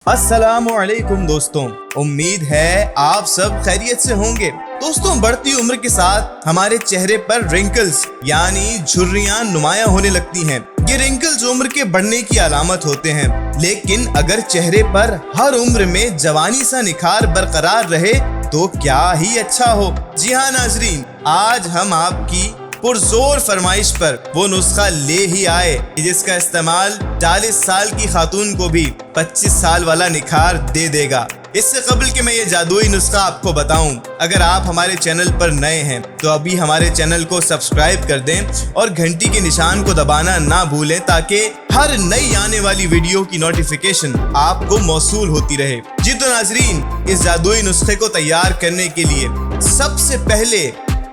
अस्सलामुअलैकुम दोस्तों, उम्मीद है आप सब खैरियत से होंगे। दोस्तों, बढ़ती उम्र के साथ हमारे चेहरे पर रिंकल्स यानी झुर्रियां नुमाया होने लगती हैं। ये रिंकल्स उम्र के बढ़ने की अलामत होते हैं, लेकिन अगर चेहरे पर हर उम्र में जवानी सा निखार बरकरार रहे तो क्या ही अच्छा हो। जी हाँ नाजरीन, आज हम आपकी पुरजोर फरमाइश पर वो नुस्खा ले ही आए जिसका इस्तेमाल 40 साल की खातून को भी 25 साल वाला निखार दे देगा। इससे कबल कि मैं ये जादुई नुस्खा आपको बताऊं, अगर आप हमारे चैनल पर नए हैं तो अभी हमारे चैनल को सब्सक्राइब कर दें और घंटी के निशान को दबाना ना भूलें ताकि हर नई आने वाली वीडियो की नोटिफिकेशन आपको मौसूल होती रहे। जी तो नाजरीन, इस जादुई नुस्खे को तैयार करने के लिए सबसे पहले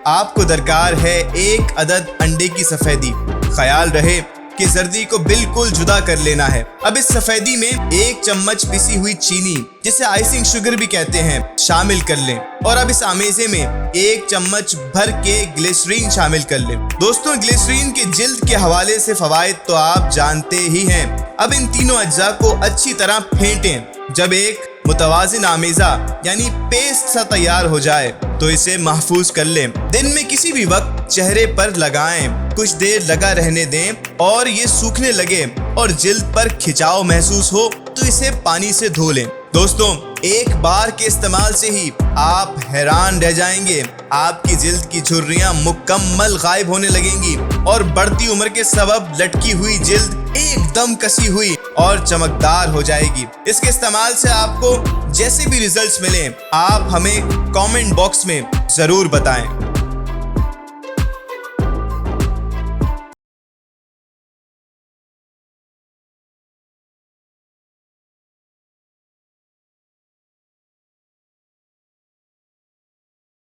आपको दरकार है 1 अदद अंडे की सफेदी। ख्याल रहे कि जर्दी को बिल्कुल जुदा कर लेना है। अब इस सफेदी में 1 चम्मच पिसी हुई चीनी, जिसे आइसिंग शुगर भी कहते हैं, शामिल कर लें और अब इस आमेजे में 1 चम्मच भर के ग्लिसरीन शामिल कर लें। दोस्तों, ग्लिसरीन के जिल्द के हवाले से फवायद तो आप जानते ही हैं। अब इन तीनों अज्जा को अच्छी तरह फेंटें। जब एक मुतवाजिन आमेजा यानी पेस्ट सा तैयार हो जाए तो इसे महफूज कर लें। दिन में किसी भी वक्त चेहरे पर लगाएं, कुछ देर लगा रहने दें और ये सूखने लगे और जिल्द पर खिंचाव महसूस हो तो इसे पानी से धो लें। दोस्तों, एक बार के इस्तेमाल से ही आप हैरान रह जाएंगे। आपकी जिल्द की झुर्रियां मुकम्मल गायब होने लगेंगी और बढ़ती उम्र के सबब लटकी हुई जिल्द एकदम कसी हुई और चमकदार हो जाएगी। इसके इस्तेमाल से आपको जैसे भी रिजल्ट्स मिलें, आप हमें कमेंट बॉक्स में जरूर बताएं।